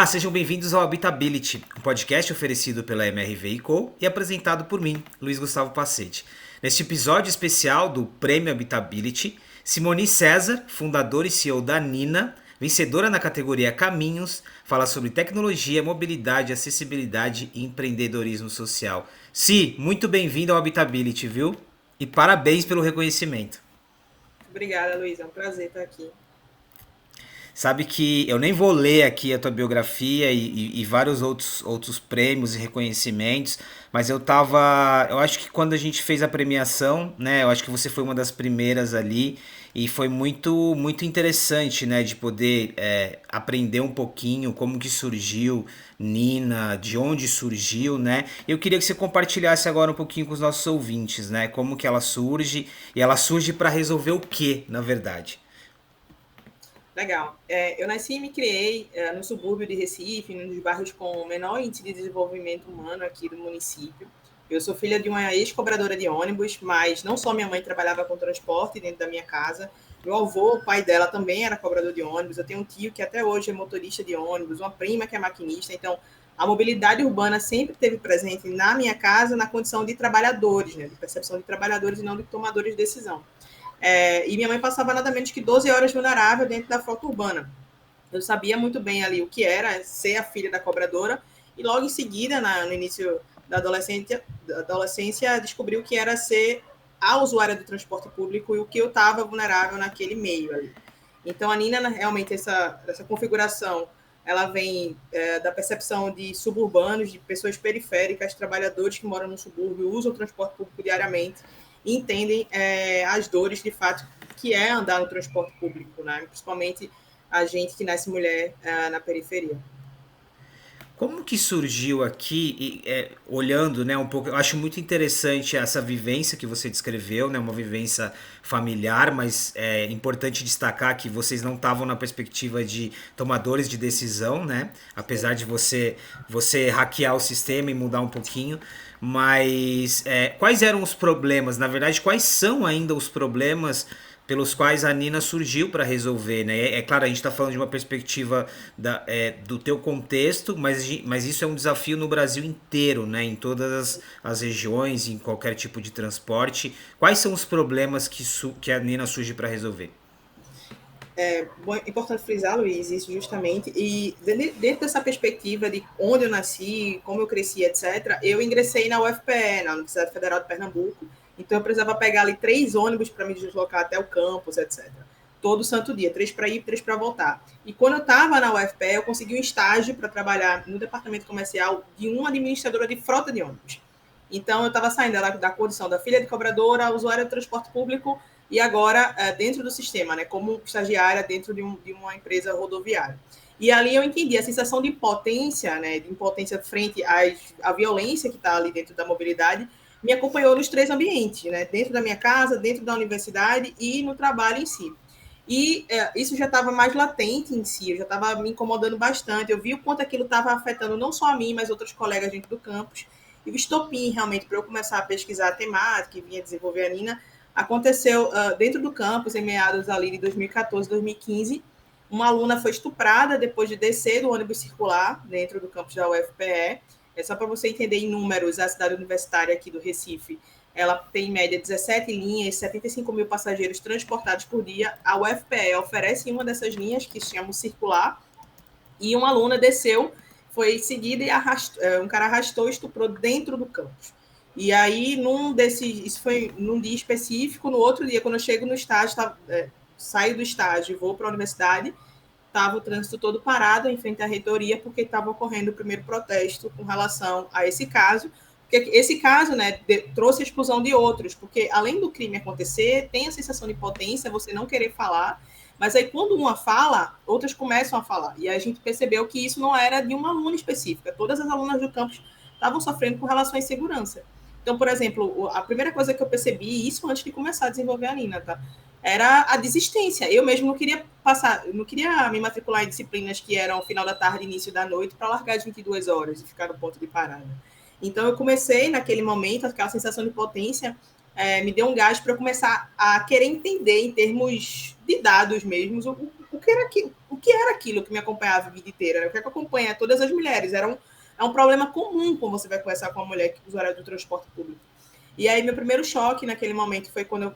Olá, sejam bem-vindos ao Habitability, um podcast oferecido pela MRV Co e apresentado por mim, Luiz Gustavo Pacete. Neste episódio especial do Prêmio Habitability, Simone César, fundadora e CEO da Nina, vencedora na categoria Caminhos, fala sobre tecnologia, mobilidade, acessibilidade e empreendedorismo social. Si, muito bem-vindo ao Habitability, viu? E parabéns pelo reconhecimento. Obrigada, Luiz. É um prazer estar aqui. Sabe que eu nem vou ler aqui a tua biografia e vários outros prêmios e reconhecimentos, mas eu acho que quando a gente fez a premiação, né, eu acho que você foi uma das primeiras ali e foi muito interessante, né, de poder aprender um pouquinho como que surgiu Nina, de onde surgiu, né? Eu queria que você compartilhasse agora um pouquinho com os nossos ouvintes, né, como que ela surge e ela surge para resolver o quê, na verdade? Legal. Eu nasci e me criei no subúrbio de Recife, num dos bairros com menor índice de desenvolvimento humano aqui do município. Eu sou filha de uma ex-cobradora de ônibus, mas não só minha mãe trabalhava com transporte dentro da minha casa, meu avô, o pai dela, também era cobrador de ônibus. Eu tenho um tio que até hoje é motorista de ônibus, uma prima que é maquinista. Então, a mobilidade urbana sempre esteve presente na minha casa na condição de trabalhadores, né, de percepção de trabalhadores e não de tomadores de decisão. E minha mãe passava nada menos que 12 horas vulnerável dentro da frota urbana. Eu sabia muito bem ali o que era ser a filha da cobradora e logo em seguida, no início da adolescência, descobri o que era ser a usuária do transporte público e o que eu estava vulnerável naquele meio ali. Então, a Nina, realmente, essa configuração, ela vem da percepção de suburbanos, de pessoas periféricas, trabalhadores que moram no subúrbio, usam o transporte público diariamente e entendem as dores, de fato, que é andar no transporte público, né? Principalmente a gente que nasce mulher na periferia. Como que surgiu aqui, olhando, né, um pouco, eu acho muito interessante essa vivência que você descreveu, né, uma vivência familiar, mas é importante destacar que vocês não estavam na perspectiva de tomadores de decisão, né, apesar de você hackear o sistema e mudar um pouquinho, mas quais eram os problemas, na verdade, quais são ainda os problemas pelos quais a Nina surgiu para resolver, né? Claro, a gente está falando de uma perspectiva do teu contexto, mas isso é um desafio no Brasil inteiro, né? Em todas as regiões, em qualquer tipo de transporte. Quais são os problemas que a Nina surge para resolver? Bom, é importante frisar, Luiz, isso justamente. E dentro dessa perspectiva de onde eu nasci, como eu cresci, etc., eu ingressei na UFPE, na Universidade Federal de Pernambuco. Então, eu precisava pegar ali 3 ônibus para me deslocar até o campus, etc. Todo santo dia, 3 para ir, 3 para voltar. E quando eu estava na UFPE, eu consegui um estágio para trabalhar no departamento comercial de uma administradora de frota de ônibus. Então, eu estava saindo da condição da filha de cobradora, usuária de transporte público, e agora dentro do sistema, né, como estagiária dentro de uma empresa rodoviária. E ali eu entendi a sensação de impotência, né, de impotência frente à violência que está ali dentro da mobilidade, me acompanhou nos 3 ambientes, né, dentro da minha casa, dentro da universidade e no trabalho em si. E isso já estava mais latente em si, eu já estava me incomodando bastante, eu vi o quanto aquilo estava afetando não só a mim, mas outros colegas dentro do campus. E o estopim, realmente, para eu começar a pesquisar a temática e vinha desenvolver a Nina, aconteceu dentro do campus, em meados ali de 2014, 2015. Uma aluna foi estuprada depois de descer do ônibus circular dentro do campus da UFPE. É só para você entender em números, a cidade universitária aqui do Recife, ela tem em média 17 linhas, 75 mil passageiros transportados por dia. A UFPE oferece uma dessas linhas, que se chama circular, e uma aluna desceu, foi seguida e um cara arrastou e estuprou dentro do campus. E aí, isso foi num dia específico, no outro dia, quando eu chego no estágio, saio do estágio e vou para a universidade, estava o trânsito todo parado em frente à reitoria, porque estava ocorrendo o primeiro protesto com relação a esse caso, porque esse caso, né, trouxe a exclusão de outros, porque além do crime acontecer, tem a sensação de impotência, você não querer falar, mas aí quando uma fala, outras começam a falar, e a gente percebeu que isso não era de uma aluna específica, todas as alunas do campus estavam sofrendo com relação à insegurança. Então, por exemplo, a primeira coisa que eu percebi, isso antes de começar a desenvolver a Nina, tá? Era a desistência. Eu mesmo não queria não queria me matricular em disciplinas que eram final da tarde, início da noite, para largar as 22 horas e ficar no ponto de parada. Então, eu comecei, naquele momento, aquela sensação de potência, me deu um gás para eu começar a querer entender, em termos de dados mesmo, o que era aquilo que me acompanhava a vida inteira? O que é que acompanha todas as mulheres? É um problema comum quando você vai conversar com uma mulher que usuária do transporte público. E aí, meu primeiro choque naquele momento foi quando eu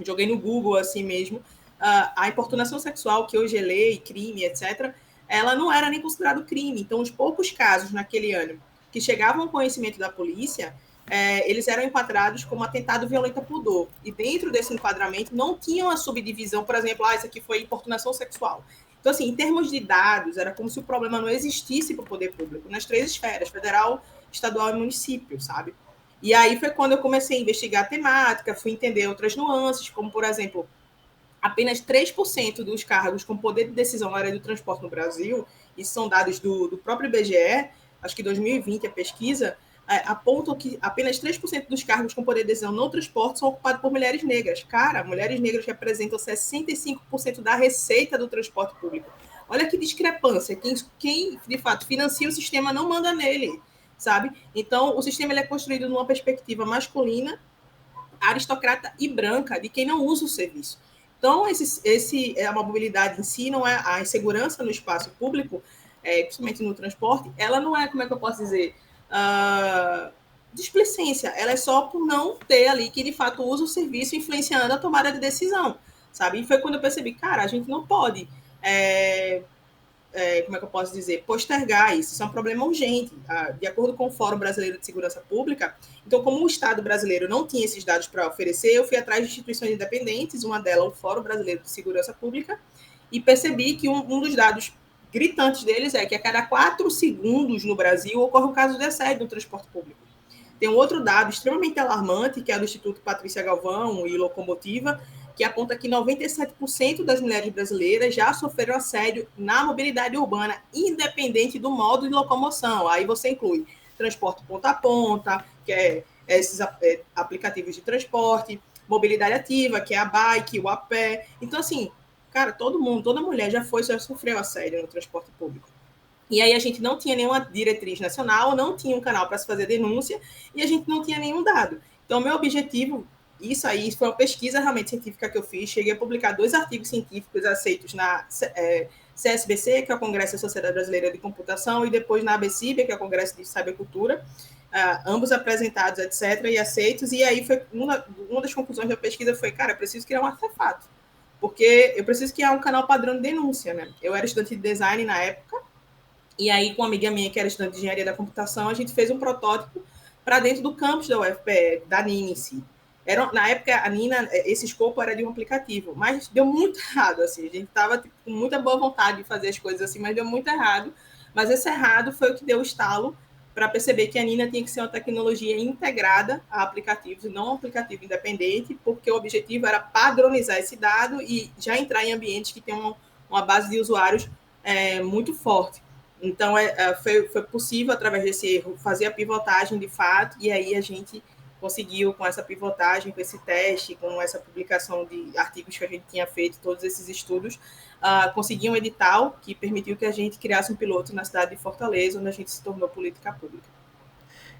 joguei no Google, assim mesmo, a importunação sexual, que hoje é lei, crime, etc., ela não era nem considerado crime. Então, os poucos casos naquele ano que chegavam ao conhecimento da polícia, eles eram enquadrados como atentado violento a pudor. E dentro desse enquadramento não tinham a subdivisão, por exemplo, isso aqui foi importunação sexual. Então, assim, em termos de dados, era como se o problema não existisse para o poder público, nas três esferas, federal, estadual e município, sabe? E aí foi quando eu comecei a investigar a temática, fui entender outras nuances, como, por exemplo, apenas 3% dos cargos com poder de decisão na área do transporte no Brasil, isso são dados do próprio IBGE, acho que 2020 a pesquisa, apontam que apenas 3% dos cargos com poder de decisão no transporte são ocupados por mulheres negras. Cara, mulheres negras representam 65% da receita do transporte público. Olha que discrepância. Quem de fato financia o sistema não manda nele, sabe? Então, o sistema ele é construído numa perspectiva masculina, aristocrata e branca de quem não usa o serviço. Então, a mobilidade em si, não é a insegurança no espaço público, principalmente no transporte, ela não é, como é que eu posso dizer, displicência, ela é só por não ter ali que de fato usa o serviço influenciando a tomada de decisão, sabe? E foi quando eu percebi, cara, a gente não pode como é que eu posso dizer, postergar isso. Isso é um problema urgente. De acordo com o Fórum Brasileiro de Segurança Pública, então, como o Estado brasileiro não tinha esses dados para oferecer, eu fui atrás de instituições independentes, uma delas, o Fórum Brasileiro de Segurança Pública, e percebi que um dos dados gritantes deles é que a cada 4 segundos no Brasil ocorre um caso de assédio no transporte público. Tem um outro dado extremamente alarmante, que é do Instituto Patrícia Galvão e Locomotiva, que aponta que 97% das mulheres brasileiras já sofreram assédio na mobilidade urbana, independente do modo de locomoção. Aí você inclui transporte ponta a ponta, que é esses aplicativos de transporte, mobilidade ativa, que é a bike, o a pé. Então, assim, cara, todo mundo, toda mulher já sofreu assédio no transporte público. E aí a gente não tinha nenhuma diretriz nacional, não tinha um canal para se fazer denúncia e a gente não tinha nenhum dado. Então, meu objetivo, isso aí foi uma pesquisa realmente científica que eu fiz, cheguei a publicar 2 artigos científicos aceitos na CSBC, que é o Congresso da Sociedade Brasileira de Computação, e depois na ABCIB, que é o Congresso de Cybercultura, ambos apresentados, etc., e aceitos, e aí foi uma das conclusões da pesquisa foi, cara, eu preciso criar um artefato, porque eu preciso criar um canal padrão de denúncia, né? Eu era estudante de design na época, e aí, com uma amiga minha que era estudante de engenharia da computação, a gente fez um protótipo para dentro do campus da UFPE, da Nina em si. Na época, a Nina, esse escopo era de um aplicativo, mas deu muito errado, assim. A gente estava tipo, com muita boa vontade de fazer as coisas assim, mas deu muito errado. Mas esse errado foi o que deu o estalo para perceber que a Nina tinha que ser uma tecnologia integrada a aplicativos, e não um aplicativo independente, porque o objetivo era padronizar esse dado e já entrar em ambientes que têm uma base de usuários muito forte. Então, foi possível, através desse erro, fazer a pivotagem de fato, e aí a gente conseguiu, com essa pivotagem, com esse teste, com essa publicação de artigos que a gente tinha feito, todos esses estudos, conseguir um edital que permitiu que a gente criasse um piloto na cidade de Fortaleza, onde a gente se tornou política pública.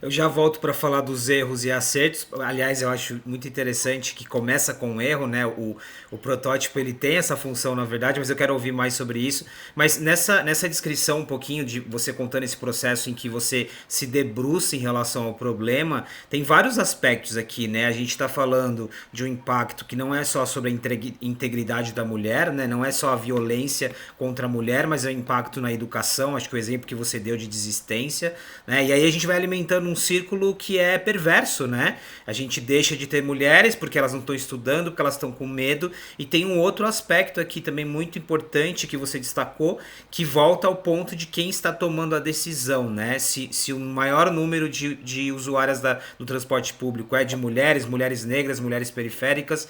Eu já volto para falar dos erros e acertos. Aliás, eu acho muito interessante que começa com um erro, né? O protótipo ele tem essa função, na verdade, mas eu quero ouvir mais sobre isso. Mas nessa descrição um pouquinho de você contando esse processo em que você se debruça em relação ao problema, tem vários aspectos aqui, né? A gente está falando de um impacto que não é só sobre a integridade da mulher, né? Não é só a violência contra a mulher, mas é o impacto na educação. Acho que o exemplo que você deu de desistência, né? E aí a gente vai alimentando um círculo que é perverso, né? A gente deixa de ter mulheres porque elas não estão estudando, porque elas estão com medo. E tem um outro aspecto aqui também muito importante que você destacou, que volta ao ponto de quem está tomando a decisão, né? Se o maior número de usuárias do transporte público é de mulheres, mulheres negras, mulheres periféricas,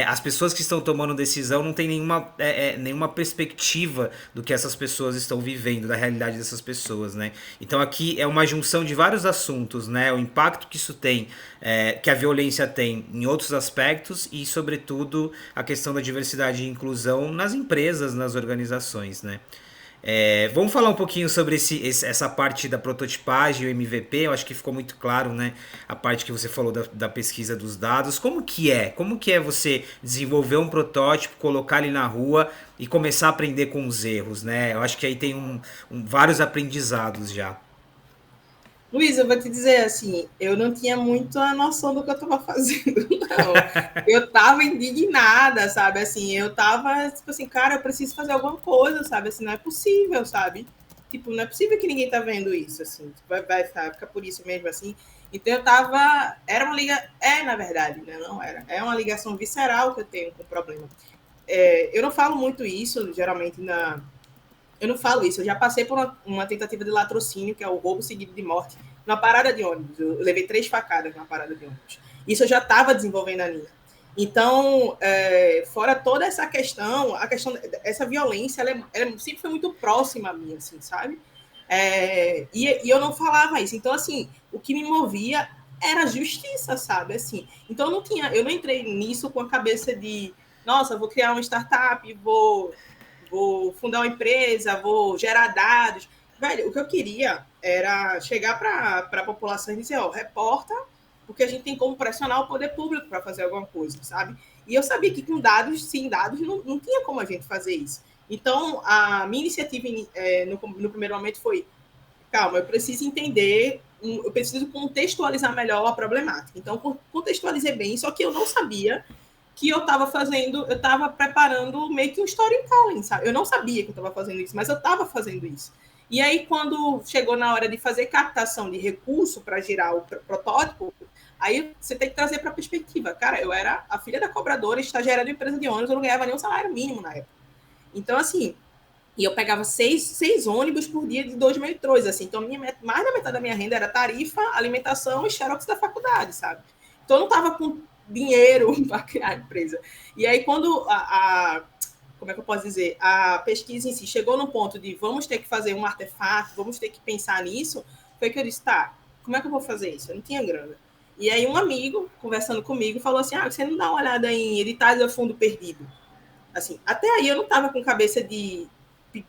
as pessoas que estão tomando decisão não têm nenhuma perspectiva do que essas pessoas estão vivendo, da realidade dessas pessoas, né? Então aqui é uma junção de vários assuntos, né? O impacto que isso tem, que a violência tem em outros aspectos e, sobretudo, a questão da diversidade e inclusão nas empresas, nas organizações, né? Vamos falar um pouquinho sobre essa parte da prototipagem e o MVP. Eu acho que ficou muito claro, né? A parte que você falou da pesquisa dos dados. Como que é? Como que é você desenvolver um protótipo, colocar ele na rua e começar a aprender com os erros, né? Eu acho que aí tem vários aprendizados já. Luiz, eu vou te dizer assim, eu não tinha muito a noção do que eu estava fazendo, não. Eu estava indignada, sabe? Assim, eu estava tipo assim, cara, eu preciso fazer alguma coisa, sabe? Assim, não é possível, sabe? Tipo, não é possível que ninguém tá vendo isso, assim. Tipo, ficar por isso mesmo, assim. Então eu tava. Era uma liga. Na verdade, né? Não era. É uma ligação visceral que eu tenho com o problema. Eu não falo muito isso, geralmente, eu não falo isso, eu já passei por uma tentativa de latrocínio, que é o roubo seguido de morte, na parada de ônibus. Eu levei 3 facadas na parada de ônibus. Isso eu já estava desenvolvendo a minha. Então, fora toda essa questão, essa violência, ela sempre foi muito próxima a mim, assim, sabe? E eu não falava isso. Então, assim, o que me movia era a justiça, sabe? Assim, então eu não entrei nisso com a cabeça de, nossa, vou criar uma startup, vou fundar uma empresa, vou gerar dados. Velho, o que eu queria era chegar para a população e dizer, ó, reporta, porque a gente tem como pressionar o poder público para fazer alguma coisa, sabe? E eu sabia que com dados, sem dados, não tinha como a gente fazer isso. Então, a minha iniciativa no primeiro momento foi, calma, eu preciso entender, eu preciso contextualizar melhor a problemática. Então, contextualizei bem, só que eu não sabia que eu estava preparando meio que um storytelling, sabe? Eu não sabia que eu estava fazendo isso, mas eu estava fazendo isso. E aí, quando chegou na hora de fazer captação de recurso para girar o protótipo, aí você tem que trazer para a perspectiva. Cara, eu era a filha da cobradora, estagiária de empresa de ônibus, eu não ganhava nem um salário mínimo na época. Então, assim, e eu pegava seis ônibus por dia de 2 metrôs, assim. Então, mais da metade da minha renda era tarifa, alimentação e xerox da faculdade, sabe? Então, eu não estava com dinheiro para criar a empresa. E aí, quando como é que eu posso dizer? A pesquisa em si chegou no ponto de vamos ter que fazer um artefato, vamos ter que pensar nisso, foi que eu disse, tá, como é que eu vou fazer isso? Eu não tinha grana. E aí, um amigo, conversando comigo, falou assim, você não dá uma olhada em editais a fundo perdido? Assim, até aí eu não estava com cabeça de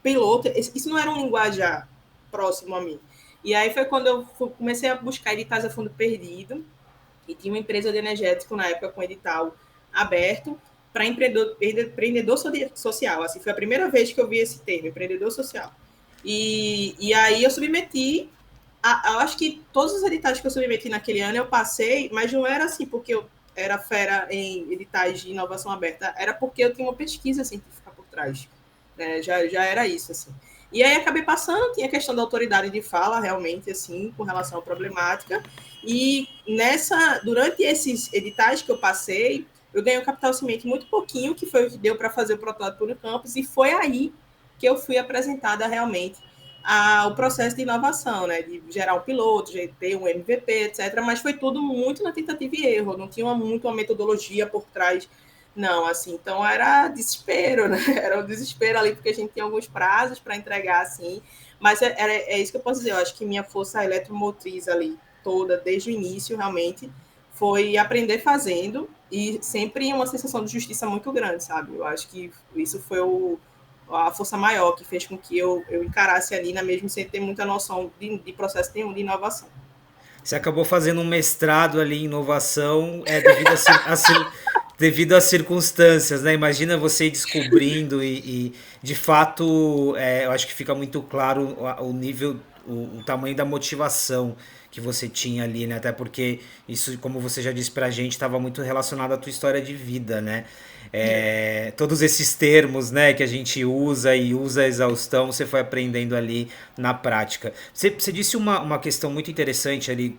piloto, isso não era um linguajar próximo a mim. E aí foi quando eu comecei a buscar editais a fundo perdido, e tinha uma empresa de energético na época com edital aberto para empreendedor social. Assim, foi a primeira vez que eu vi esse termo, empreendedor social. E aí eu submeti, eu acho que todos os editais que eu submeti naquele ano eu passei, mas não era assim porque eu era fera em editais de inovação aberta, era porque eu tinha uma pesquisa científica por trás. Né? Já era isso, assim. E aí acabei passando, tinha a questão da autoridade de fala, realmente, assim, com relação à problemática. E durante esses editais que eu passei, eu ganhei um capital semente muito pouquinho, que foi o que deu para fazer o protótipo no campus, e foi aí que eu fui apresentada realmente ao processo de inovação, né? De gerar um piloto, de ter um MVP, etc. Mas foi tudo muito na tentativa e erro, não tinha muito uma metodologia por trás. Não, assim, então era desespero, né? Era um desespero ali, porque a gente tinha alguns prazos para entregar, assim, mas é isso que eu posso dizer, eu acho que minha força eletromotriz ali, toda, desde o início, realmente, foi aprender fazendo e sempre uma sensação de justiça muito grande, sabe? Eu acho que isso foi a força maior que fez com que eu encarasse ali na mesmo sem ter muita noção de processo nenhum de inovação. Você acabou fazendo um mestrado ali em inovação devido às circunstâncias, né? Imagina você ir descobrindo e de fato, eu acho que fica muito claro o nível, o tamanho da motivação que você tinha ali, né? Até porque isso, como você já disse pra gente, estava muito relacionado à tua história de vida, né? Todos esses termos, né, que a gente usa e usa a exaustão, você foi aprendendo ali na prática. Você disse uma questão muito interessante ali,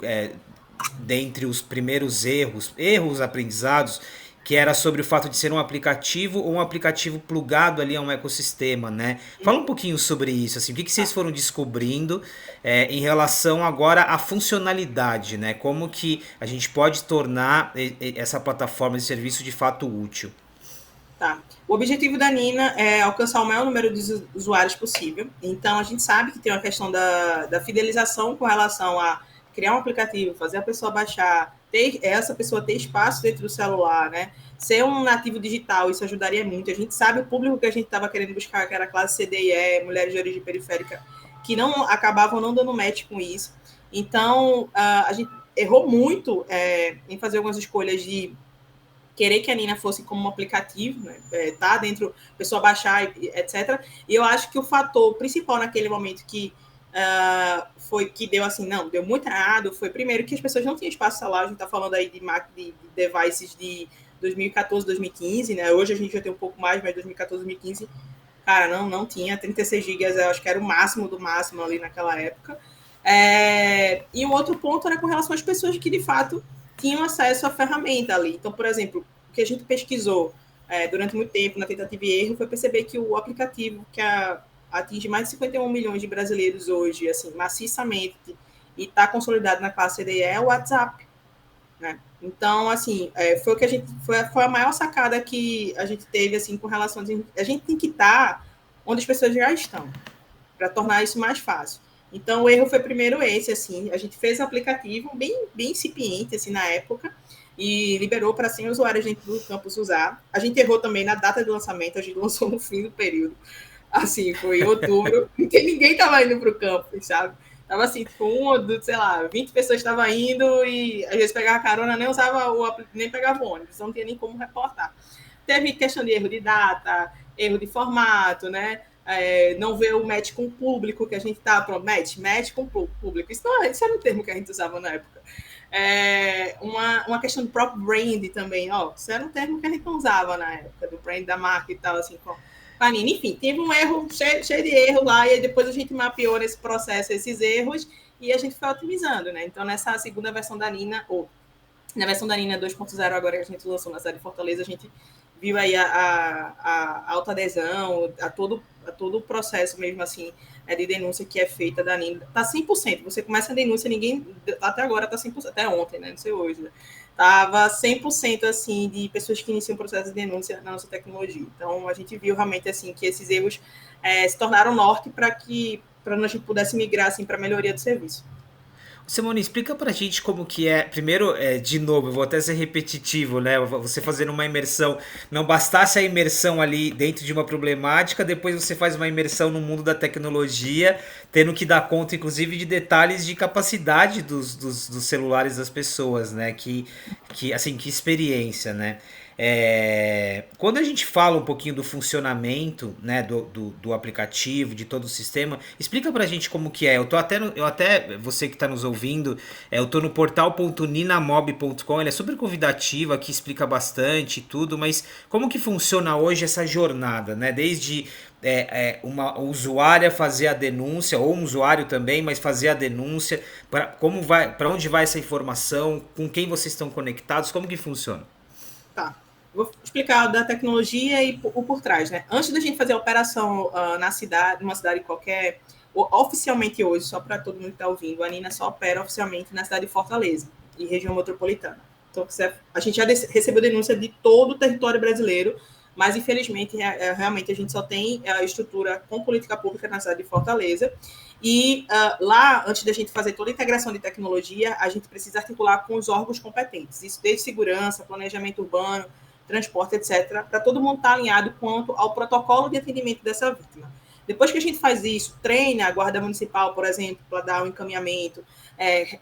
dentre os primeiros erros aprendizados, que era sobre o fato de ser um aplicativo ou um aplicativo plugado ali a um ecossistema, né? Fala um pouquinho sobre isso, assim, o que vocês foram descobrindo em relação agora à funcionalidade, né? Como que a gente pode tornar essa plataforma de serviço de fato útil? Tá. O objetivo da Nina é alcançar o maior número de usuários possível. Então, a gente sabe que tem uma questão da fidelização com relação a criar um aplicativo, fazer a pessoa baixar, essa pessoa ter espaço dentro do celular, né? Ser um nativo digital, isso ajudaria muito. A gente sabe o público que a gente estava querendo buscar, que era a classe C, D e E, mulheres de origem periférica, que não acabavam não dando match com isso. Então, a gente errou muito em fazer algumas escolhas de querer que a Nina fosse como um aplicativo, né? Tá dentro, a pessoa baixar, etc. E eu acho que o fator principal naquele momento que foi que deu assim, não, deu muito errado, foi primeiro que as pessoas não tinham espaço celular, a gente está falando aí de devices de 2014, 2015, né? Hoje a gente já tem um pouco mais, mas 2014, 2015, cara, não tinha, 36 gigas, eu acho que era o máximo do máximo ali naquela época. E um outro ponto era com relação às pessoas que, de fato, tinham acesso à ferramenta ali. Então, por exemplo, o que a gente pesquisou durante muito tempo, na tentativa e erro, foi perceber que o aplicativo que atinge mais de 51 milhões de brasileiros hoje, assim, maciçamente, e está consolidado na classe CDE, é o WhatsApp. Né? Então, assim, foi o que a gente foi a maior sacada que a gente teve assim com relação a gente tem que estar onde as pessoas já estão para tornar isso mais fácil. Então, o erro foi primeiro esse, assim, a gente fez um aplicativo bem incipiente, assim, na época, e liberou para 100 usuários dentro do campus usar. A gente errou também na data de lançamento, a gente lançou no fim do período, assim, foi em outubro, porque ninguém estava indo para o campus, sabe? Tava assim, tipo, sei lá, 20 pessoas estavam indo e às vezes pegava carona, nem usava nem pegava o ônibus, não tinha nem como reportar. Teve questão de erro de data, erro de formato, né? Não ver o match com o público que a gente tá, pronto, match com o público. Isso era um termo que a gente usava na época. Uma questão do próprio brand também, ó, isso era um termo que a gente não usava na época, do brand da marca e tal, assim, com a Nina. Enfim, teve um erro, cheio de erro lá, e aí depois a gente mapeou nesse processo esses erros e a gente foi otimizando, né? Então, nessa segunda versão da Nina, ou na versão da Nina 2.0, agora que a gente lançou na cidade de Fortaleza, a gente viu aí a alta adesão, a todo o processo mesmo assim de denúncia que é feita da Nina. Tá 100%. Você começa a denúncia, ninguém até agora tá 100%, até ontem, né? Não sei hoje, né? Tava 100% assim de pessoas que iniciam o processo de denúncia na nossa tecnologia. Então a gente viu realmente assim que esses erros se tornaram norte para a gente pudesse migrar assim para a melhoria do serviço. Simone, explica pra gente como que é. Primeiro, de novo, eu vou até ser repetitivo, né? Você fazendo uma imersão. Não bastasse a imersão ali dentro de uma problemática, depois você faz uma imersão no mundo da tecnologia, tendo que dar conta, inclusive, de detalhes de capacidade dos celulares das pessoas, né? Assim, que experiência, né? Quando a gente fala um pouquinho do funcionamento, né, do aplicativo, de todo o sistema, explica pra gente como que é. Eu até você que está nos ouvindo, eu tô no portal.ninamob.com, ele é super convidativo, aqui explica bastante tudo, mas como que funciona hoje essa jornada, né? Desde uma usuária fazer a denúncia, ou um usuário também, mas fazer a denúncia, para onde vai essa informação, com quem vocês estão conectados, como que funciona? Tá. Vou explicar da tecnologia e o por trás, né? Antes da gente fazer a operação na cidade, numa cidade qualquer, oficialmente hoje, só para todo mundo que está ouvindo, a Nina só opera oficialmente na cidade de Fortaleza e região metropolitana. Então, a gente já recebeu denúncia de todo o território brasileiro, mas infelizmente, realmente, a gente só tem a estrutura com política pública na cidade de Fortaleza. E lá, antes da gente fazer toda a integração de tecnologia, a gente precisa articular com os órgãos competentes, isso desde segurança, planejamento urbano, transporte, etc., para todo mundo estar alinhado quanto ao protocolo de atendimento dessa vítima. Depois que a gente faz isso, treina a Guarda Municipal, por exemplo, para dar um encaminhamento,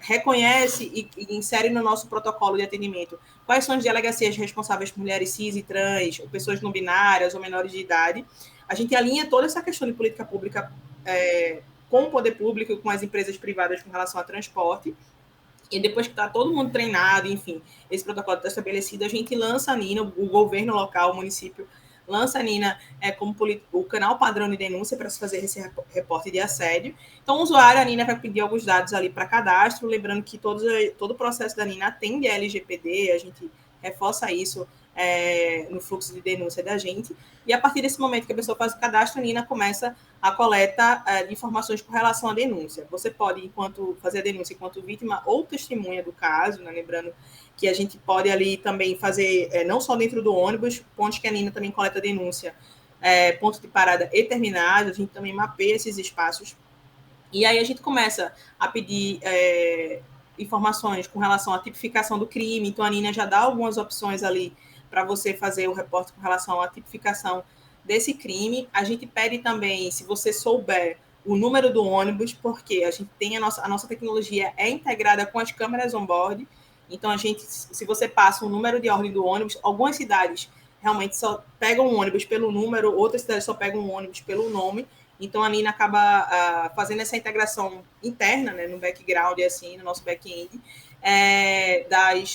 reconhece e insere no nosso protocolo de atendimento quais são as delegacias responsáveis por mulheres cis e trans, ou pessoas não binárias ou menores de idade. A gente alinha toda essa questão de política pública com o poder público e com as empresas privadas com relação a transporte. E depois que está todo mundo treinado, enfim, esse protocolo está estabelecido, a gente lança a Nina, o governo local, o município, lança a Nina como o canal padrão de denúncia para se fazer esse reporte de assédio. Então, o usuário, a Nina vai pedir alguns dados ali para cadastro, lembrando que todo o processo da Nina atende a LGPD, a gente reforça isso no fluxo de denúncia da gente. E a partir desse momento que a pessoa faz o cadastro, a Nina começa a coleta de informações com relação à denúncia. Você pode, enquanto fazer a denúncia enquanto vítima ou testemunha do caso, né? Lembrando que a gente pode ali também fazer, não só dentro do ônibus, pontos que a Nina também coleta denúncia, pontos de parada e terminais, a gente também mapeia esses espaços. E aí a gente começa a pedir informações com relação à tipificação do crime, então a Nina já dá algumas opções ali para você fazer o reporte com relação à tipificação desse crime. A gente pede também, se você souber, o número do ônibus, porque a gente tem a nossa tecnologia é integrada com as câmeras on-board, então a gente, se você passa o número de ordem do ônibus, algumas cidades realmente só pegam um ônibus pelo número, outras cidades só pegam um ônibus pelo nome, então a Nina acaba fazendo essa integração interna, né, no background, assim, no nosso back-end,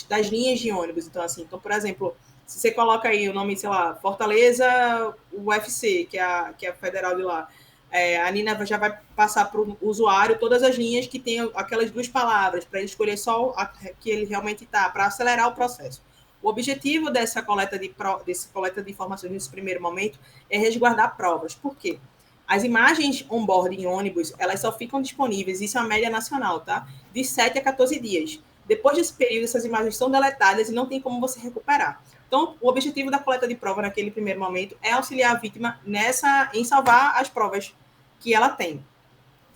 das linhas de ônibus. Então, assim, então, por exemplo, se você coloca aí o nome, sei lá, Fortaleza UFC, que é a federal de lá, a Nina já vai passar para o usuário todas as linhas que tem aquelas duas palavras, para ele escolher só a que ele realmente está, para acelerar o processo. O objetivo dessa coleta de informações nesse primeiro momento é resguardar provas. Por quê? As imagens on-board em ônibus, elas só ficam disponíveis, isso é a média nacional, tá? De 7 a 14 dias. Depois desse período, essas imagens são deletadas e não tem como você recuperar. Então, o objetivo da coleta de prova naquele primeiro momento é auxiliar a vítima em salvar as provas que ela tem.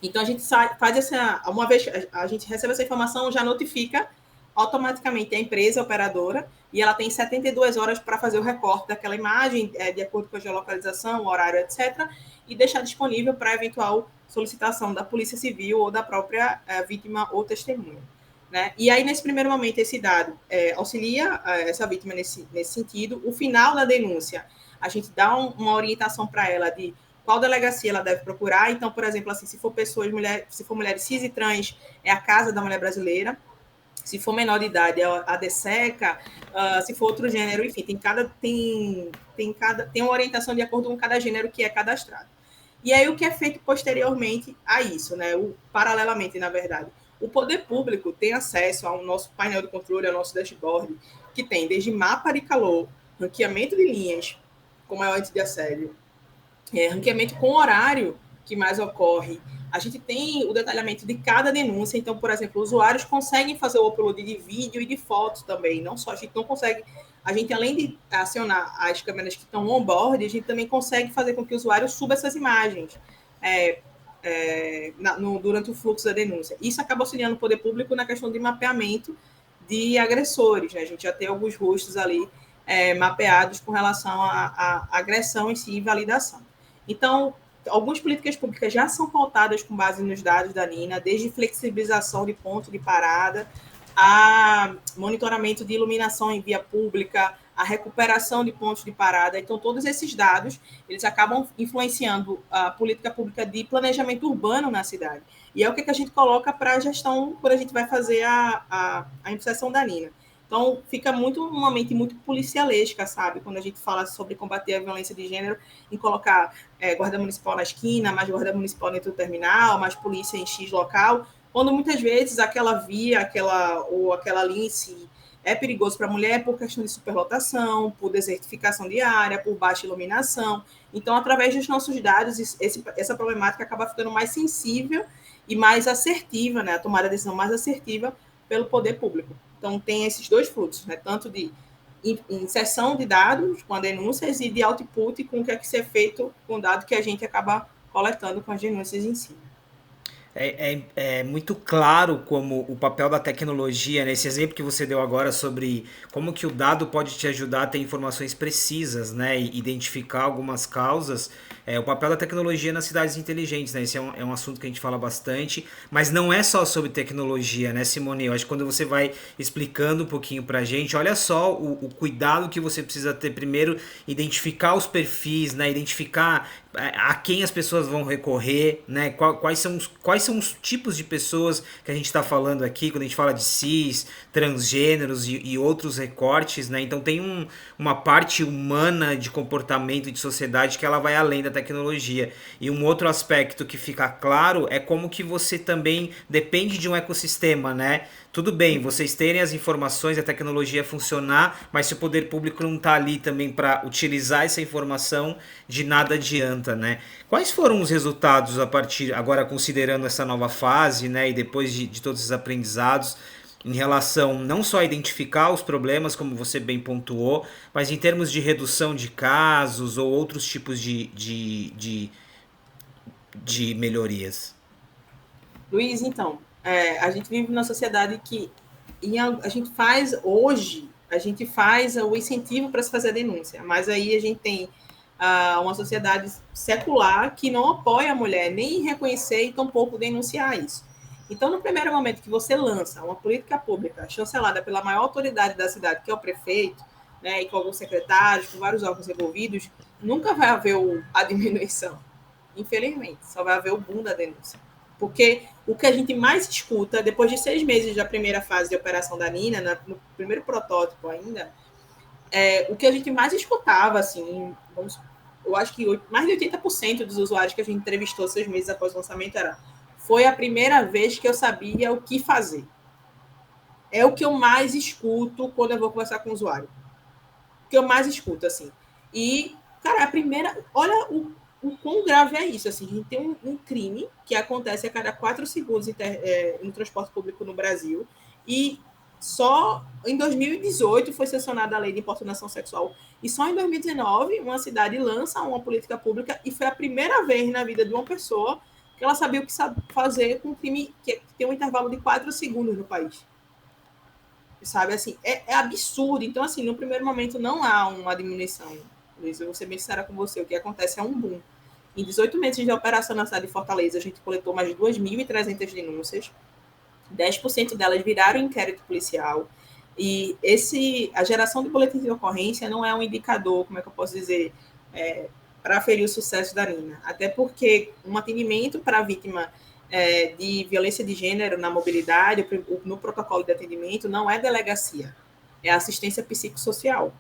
Então, a gente faz uma vez a gente recebe essa informação, já notifica automaticamente a empresa a operadora e ela tem 72 horas para fazer o recorte daquela imagem, de acordo com a geolocalização, o horário, etc., e deixar disponível para eventual solicitação da Polícia Civil ou da própria vítima ou testemunha. Né? E aí, nesse primeiro momento, esse dado auxilia essa vítima nesse sentido. O final da denúncia, a gente dá uma orientação para ela de qual delegacia ela deve procurar. Então, por exemplo, assim, se for mulheres cis e trans, é a Casa da Mulher Brasileira. Se for menor de idade, é a DSECA. Se for outro gênero, enfim, tem uma orientação de acordo com cada gênero que é cadastrado. E aí, o que é feito posteriormente a isso, né? Paralelamente, na verdade. O poder público tem acesso ao nosso painel de controle, ao nosso dashboard, que tem desde mapa de calor, ranqueamento de linhas, com maior índice de assédio, ranqueamento com horário que mais ocorre. A gente tem o detalhamento de cada denúncia. Então, por exemplo, usuários conseguem fazer o upload de vídeo e de fotos também. Não só a gente não consegue... A gente, além de acionar as câmeras que estão on-board, a gente também consegue fazer com que o usuário suba essas imagens durante o fluxo da denúncia. Isso acaba auxiliando o poder público na questão de mapeamento de agressores. Né? A gente já tem alguns rostos ali mapeados com relação à agressão em si e validação. Então, algumas políticas públicas já são pautadas com base nos dados da Nina, desde flexibilização de ponto de parada, a monitoramento de iluminação em via pública, a recuperação de pontos de parada. Então, todos esses dados, eles acabam influenciando a política pública de planejamento urbano na cidade. E é o que a gente coloca para a gestão quando a gente vai fazer a iniciação da Nina. Então, fica uma mente muito policialesca, sabe? Quando a gente fala sobre combater a violência de gênero, em colocar guarda municipal na esquina, mais guarda municipal dentro do terminal, mais polícia em X local, quando muitas vezes aquela via, aquela linha em si é perigoso para a mulher por questão de superlotação, por desertificação de área, por baixa iluminação. Então, através dos nossos dados, essa problemática acaba ficando mais sensível e mais assertiva, né? A tomada de decisão mais assertiva pelo poder público. Então, tem esses dois fluxos, né? Tanto de inserção de dados com as denúncias e de output com o que é que ser feito com o dado que a gente acaba coletando com as denúncias em si. É muito claro como o papel da tecnologia, nesse exemplo que você deu agora sobre como que o dado pode te ajudar a ter informações precisas, né, e identificar algumas causas. O papel da tecnologia nas cidades inteligentes, né? Esse é um assunto que a gente fala bastante, mas não é só sobre tecnologia, né, Simone? Eu acho que quando você vai explicando um pouquinho pra gente, olha só o cuidado que você precisa ter primeiro, identificar os perfis, né, identificar a quem as pessoas vão recorrer, né? Quais são os tipos de pessoas que a gente está falando aqui quando a gente fala de cis, transgêneros e outros recortes, né? Então tem uma parte humana de comportamento e de sociedade que ela vai além da tecnologia. E um outro aspecto que fica claro é como que você também depende de um ecossistema, né? Tudo bem, vocês terem as informações, a tecnologia funcionar, mas se o poder público não está ali também para utilizar essa informação, de nada adianta, né? Quais foram os resultados a partir, agora considerando essa nova fase, né, e depois de todos esses aprendizados, em relação não só a identificar os problemas, como você bem pontuou, mas em termos de redução de casos ou outros tipos de melhorias? Luiz, então, a gente vive numa sociedade que a gente faz hoje, a gente faz o incentivo para se fazer a denúncia, mas aí a gente tem uma sociedade secular que não apoia a mulher nem em reconhecer e tampouco denunciar isso. Então, no primeiro momento que você lança uma política pública chancelada pela maior autoridade da cidade, que é o prefeito, né, e com alguns secretários, com vários órgãos envolvidos, nunca vai haver a diminuição. Infelizmente, só vai haver o boom da denúncia. Porque o que a gente mais escuta, depois de 6 meses da primeira fase de operação da Nina, no primeiro protótipo ainda, o que a gente mais escutava, assim, eu acho que mais de 80% dos usuários que a gente entrevistou 6 meses após o lançamento era: foi a primeira vez que eu sabia o que fazer. É o que eu mais escuto quando eu vou conversar com o usuário. O que eu mais escuto, assim. E, cara, a primeira... Olha o quão grave é isso, assim. A gente tem um crime que acontece a cada 4 segundos no transporte público no Brasil, e só em 2018 foi sancionada a lei de importunação sexual, e só em 2019 uma cidade lança uma política pública, e foi a primeira vez na vida de uma pessoa que ela sabia o que fazer com um crime que tem um intervalo de 4 segundos no país. Sabe, assim, é absurdo. Então, assim, no primeiro momento não há uma diminuição, Luiz, eu vou ser bem sincera com você, o que acontece é um boom. Em 18 meses de operação na cidade de Fortaleza, a gente coletou mais de 2.300 denúncias, 10% delas viraram inquérito policial, e a geração de boletins de ocorrência não é um indicador, como é que eu posso dizer, para aferir o sucesso da Nina, até porque um atendimento para a vítima de violência de gênero na mobilidade, no protocolo de atendimento, não é delegacia, é assistência psicossocial.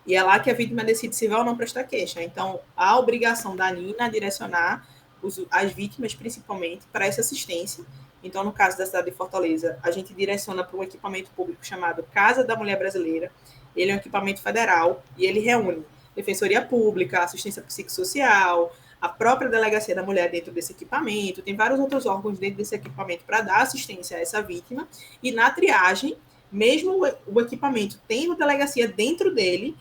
E é lá que a vítima decide se vai ou não prestar queixa. Então, a obrigação da Nina é direcionar as vítimas, principalmente, para essa assistência. Então, no caso da cidade de Fortaleza, a gente direciona para um equipamento público chamado Casa da Mulher Brasileira. Ele é um equipamento federal e ele reúne defensoria pública, assistência psicossocial, a própria delegacia da mulher dentro desse equipamento, tem vários outros órgãos dentro desse equipamento para dar assistência a essa vítima, e na triagem, mesmo o equipamento tendo delegacia dentro dele,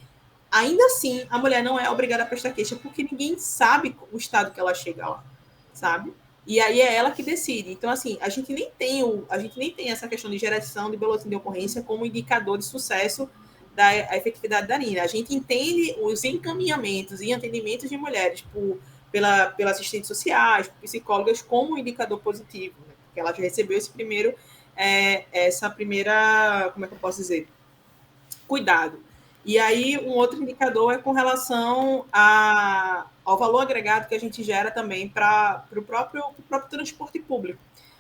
ainda assim a mulher não é obrigada a prestar queixa, porque ninguém sabe o estado que ela chega lá, sabe? E aí é ela que decide. Então, assim, a gente nem tem essa questão de geração de boletim de ocorrência como indicador de sucesso da efetividade da Nina. A gente entende os encaminhamentos e atendimentos de mulheres pelas assistentes sociais, psicólogas, como um indicador positivo, né? Porque ela já recebeu essa primeira, como é que eu posso dizer, cuidado. E aí, um outro indicador é com relação ao valor agregado que a gente gera também para o próprio transporte público.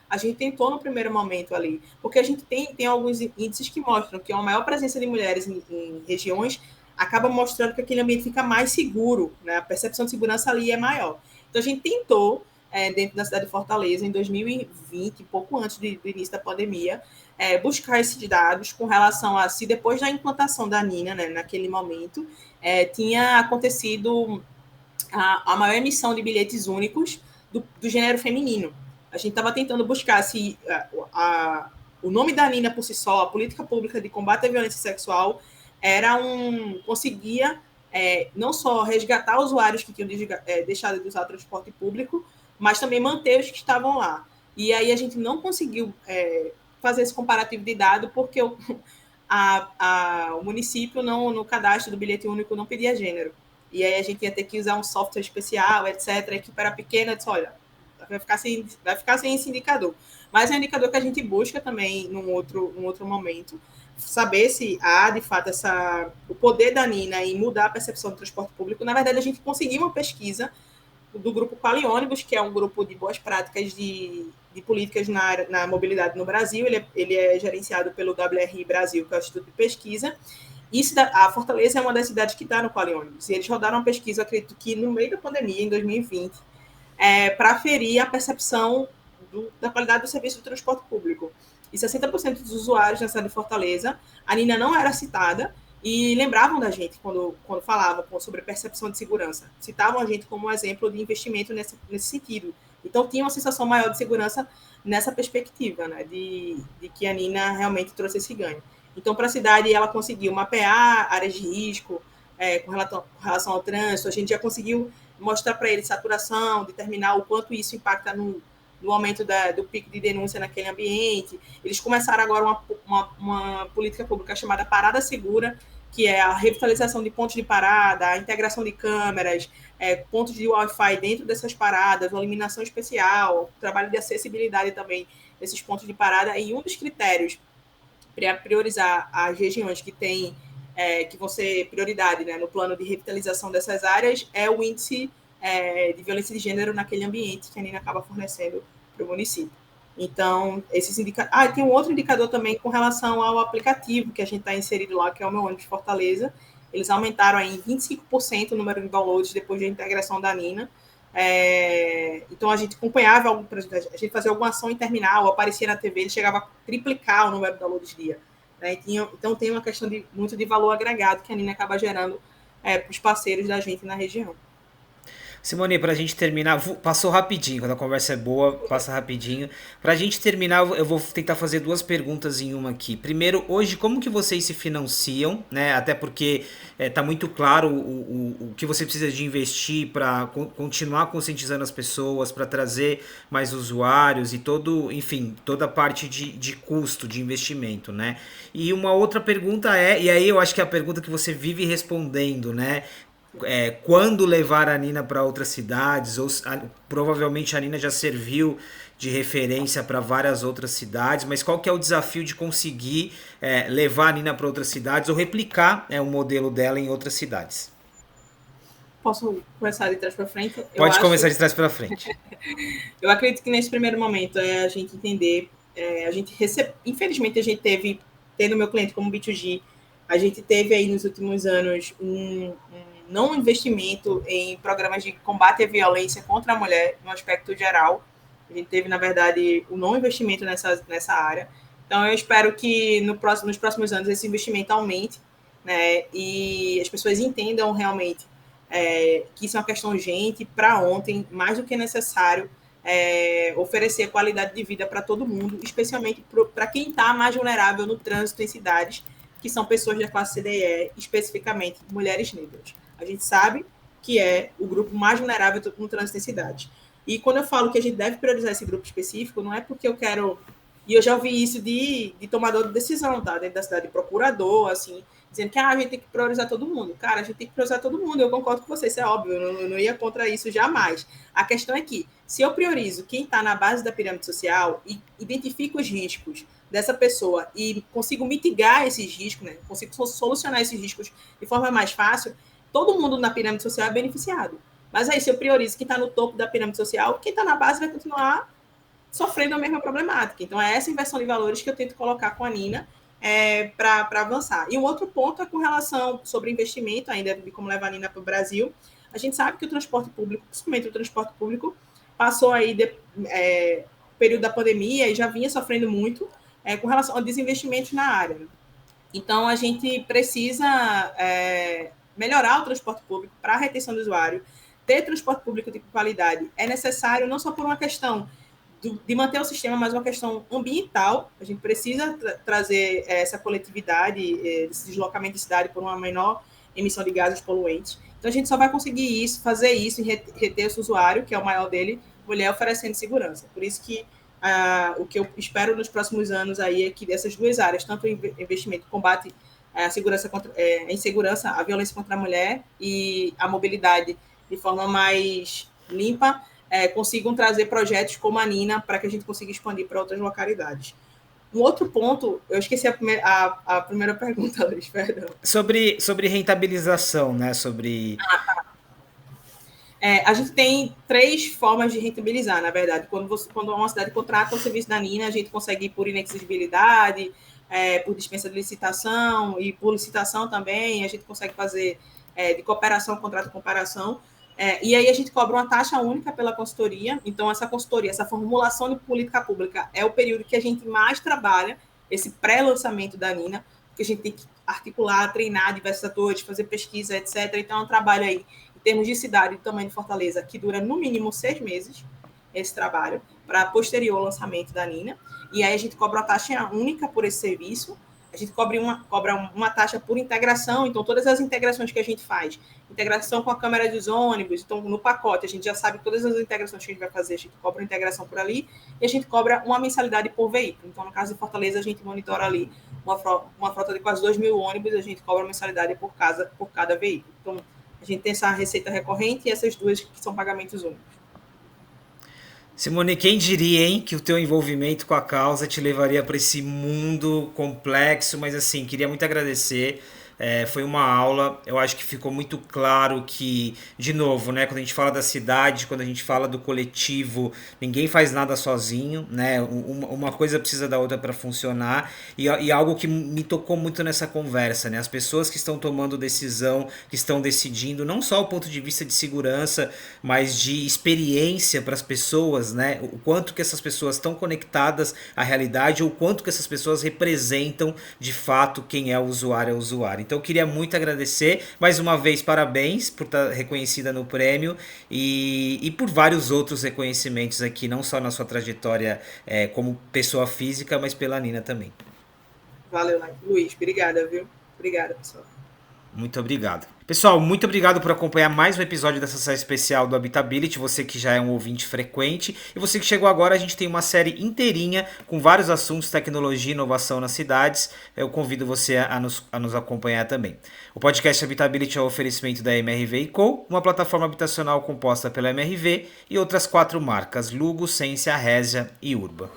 A gente tentou no primeiro momento ali, porque a gente tem alguns índices que mostram que a maior presença de mulheres em regiões acaba mostrando que aquele ambiente fica mais seguro, né? A percepção de segurança ali é maior. Então, a gente tentou, dentro da cidade de Fortaleza, em 2020, pouco antes do início da pandemia, buscar esses dados com relação a se depois da implantação da Nina, né, naquele momento, tinha acontecido a maior emissão de bilhetes únicos do gênero feminino. A gente estava tentando buscar se o nome da Nina por si só, a política pública de combate à violência sexual, conseguia não só resgatar usuários que tinham deixado de usar o transporte público, mas também manter os que estavam lá. E aí a gente não conseguiu fazer esse comparativo de dado porque o município, no cadastro do bilhete único, não pedia gênero. E aí a gente ia ter que usar um software especial, etc. A equipe era pequena, disse, olha, vai ficar sem esse indicador. Mas é um indicador que a gente busca também num outro momento, saber se há, de fato, o poder da Nina em mudar a percepção do transporte público. Na verdade, a gente conseguiu uma pesquisa do grupo Qualiônibus, que é um grupo de boas práticas de políticas na mobilidade no Brasil. Ele é gerenciado pelo WRI Brasil, que é o Instituto de Pesquisa. A Fortaleza é uma das cidades que está no Qualiônibus. E eles rodaram uma pesquisa, acredito que no meio da pandemia, em 2020, para aferir a percepção da qualidade do serviço de transporte público. E 60% dos usuários na cidade de Fortaleza, a Nina não era citada, e lembravam da gente quando falavam sobre percepção de segurança. Citavam a gente como um exemplo de investimento nesse sentido. Então, tinha uma sensação maior de segurança nessa perspectiva, né, de que a Nina realmente trouxe esse ganho. Então, para a cidade, ela conseguiu mapear áreas de risco com relação ao trânsito. A gente já conseguiu mostrar para eles saturação, determinar o quanto isso impacta do aumento do pico de denúncia naquele ambiente. Eles começaram agora uma política pública chamada Parada Segura, que é a revitalização de pontos de parada, a integração de câmeras, pontos de Wi-Fi dentro dessas paradas, uma iluminação especial, trabalho de acessibilidade também desses pontos de parada. E um dos critérios para priorizar as regiões que têm que vão ser prioridade, né, no plano de revitalização dessas áreas é o índice de violência de gênero naquele ambiente que a Nina acaba fornecendo para o município. Então, esses indicadores... tem um outro indicador também com relação ao aplicativo que a gente está inserido lá, que é o Meu Ônibus Fortaleza. Eles aumentaram aí em 25% o número de downloads depois da integração da Nina. Então, a gente acompanhava, a gente fazia alguma ação em terminal, aparecia na TV, ele chegava a triplicar o número de downloads dia. Né? Então, tem uma questão muito de valor agregado que a Nina acaba gerando para os parceiros da gente na região. Simone, para a gente terminar, passou rapidinho, quando a conversa é boa, passa rapidinho. Para a gente terminar, eu vou tentar fazer duas perguntas em uma aqui. Primeiro, hoje, como que vocês se financiam, né? Até porque tá muito claro o que você precisa de investir para continuar conscientizando as pessoas, para trazer mais usuários e enfim, toda a parte de custo, de investimento, né? E uma outra pergunta e aí eu acho que é a pergunta que você vive respondendo, né? Quando levar a Nina para outras cidades, ou provavelmente a Nina já serviu de referência para várias outras cidades, mas qual que é o desafio de conseguir levar a Nina para outras cidades ou replicar o modelo dela em outras cidades? Posso começar de trás para frente? Pode começar de trás para frente. Eu acredito que nesse primeiro momento a gente entender, infelizmente a gente tendo meu cliente como B2G, a gente teve aí nos últimos anos um não investimento em programas de combate à violência contra a mulher, no aspecto geral. A gente teve, na verdade, o não investimento nessa área. Então, eu espero que nos próximos anos esse investimento aumente, né, e as pessoas entendam realmente que isso é uma questão urgente, para ontem, mais do que necessário, oferecer qualidade de vida para todo mundo, especialmente para quem está mais vulnerável no trânsito em cidades, que são pessoas da classe CDE, especificamente mulheres negras. A gente sabe que é o grupo mais vulnerável no trânsito em cidades. E quando eu falo que a gente deve priorizar esse grupo específico, não é porque eu quero... E eu já ouvi isso de tomador de decisão, tá? Dentro da cidade, de procurador, assim, dizendo que a gente tem que priorizar todo mundo. Cara, a gente tem que priorizar todo mundo. Eu concordo com você, isso é óbvio. Eu não ia contra isso jamais. A questão é que, se eu priorizo quem está na base da pirâmide social e identifico os riscos dessa pessoa e consigo mitigar esses riscos, né? Consigo solucionar esses riscos de forma mais fácil, todo mundo na pirâmide social é beneficiado. Mas aí, se eu priorizo quem está no topo da pirâmide social, quem está na base vai continuar sofrendo a mesma problemática. Então, é essa inversão de valores que eu tento colocar com a Nina para avançar. E um outro ponto é com relação sobre investimento, ainda de como levar a Nina para o Brasil. A gente sabe que o transporte público, principalmente o transporte público, passou aí período da pandemia e já vinha sofrendo muito com relação a desinvestimentos na área. Então, a gente precisa melhorar o transporte público para a retenção do usuário. Ter transporte público de qualidade é necessário não só por uma questão de manter o sistema, mas uma questão ambiental. A gente precisa trazer essa coletividade, esse deslocamento de cidade por uma menor emissão de gases poluentes. Então, a gente só vai conseguir fazer isso e reter esse usuário, que é o maior dele, mulher, oferecendo segurança. Por isso que o que eu espero nos próximos anos aí é que dessas duas áreas, tanto o investimento combate a segurança a insegurança, a violência contra a mulher e a mobilidade de forma mais limpa, consigam trazer projetos como a Nina para que a gente consiga expandir para outras localidades. Um outro ponto, eu esqueci a primeira pergunta, Luiz, perdão. Sobre rentabilização, né? A gente tem 3 formas de rentabilizar, na verdade. Quando uma cidade contrata o serviço da Nina, a gente consegue ir por inexigibilidade, por dispensa de licitação e por licitação também, a gente consegue fazer de cooperação, contrato de comparação. E aí a gente cobra uma taxa única pela consultoria. Então, essa consultoria, essa formulação de política pública é o período que a gente mais trabalha, esse pré-lançamento da Nina, porque a gente tem que articular, treinar diversos atores, fazer pesquisa, etc. Então, é um trabalho aí, em termos de cidade e tamanho de Fortaleza, que dura no mínimo 6 meses, esse trabalho, para posterior lançamento da Nina. E aí a gente cobra uma taxa única por esse serviço. A gente cobra uma taxa por integração, então todas as integrações que a gente faz, integração com a câmera dos ônibus, então no pacote a gente já sabe todas as integrações que a gente vai fazer, a gente cobra uma integração por ali e a gente cobra uma mensalidade por veículo. Então, no caso de Fortaleza, a gente monitora ali uma frota de quase 2.000 ônibus, a gente cobra uma mensalidade por cada veículo. Então, a gente tem essa receita recorrente e essas duas que são pagamentos únicos. Simone, quem diria, hein, que o teu envolvimento com a causa te levaria para esse mundo complexo, mas assim, queria muito agradecer. Foi uma aula, eu acho que ficou muito claro que, de novo, né, quando a gente fala da cidade, quando a gente fala do coletivo, ninguém faz nada sozinho, né? Uma coisa precisa da outra para funcionar, e algo que me tocou muito nessa conversa, né? As pessoas que estão tomando decisão, que estão decidindo, não só o ponto de vista de segurança, mas de experiência para as pessoas, né? O quanto que essas pessoas estão conectadas à realidade, ou o quanto que essas pessoas representam de fato quem é o usuário, Então eu queria muito agradecer, mais uma vez parabéns por estar reconhecida no prêmio e por vários outros reconhecimentos aqui, não só na sua trajetória como pessoa física, mas pela Nina também. Valeu, Luiz. Obrigada, viu? Obrigada, pessoal. Muito obrigado. Pessoal, muito obrigado por acompanhar mais um episódio dessa série especial do Habitability, você que já é um ouvinte frequente, e você que chegou agora, a gente tem uma série inteirinha com vários assuntos, tecnologia e inovação nas cidades. Eu convido você a nos acompanhar também. O podcast Habitability é um oferecimento da MRV & Co., uma plataforma habitacional composta pela MRV e outras 4 marcas, Lugo, Sensia, Resia e Urba.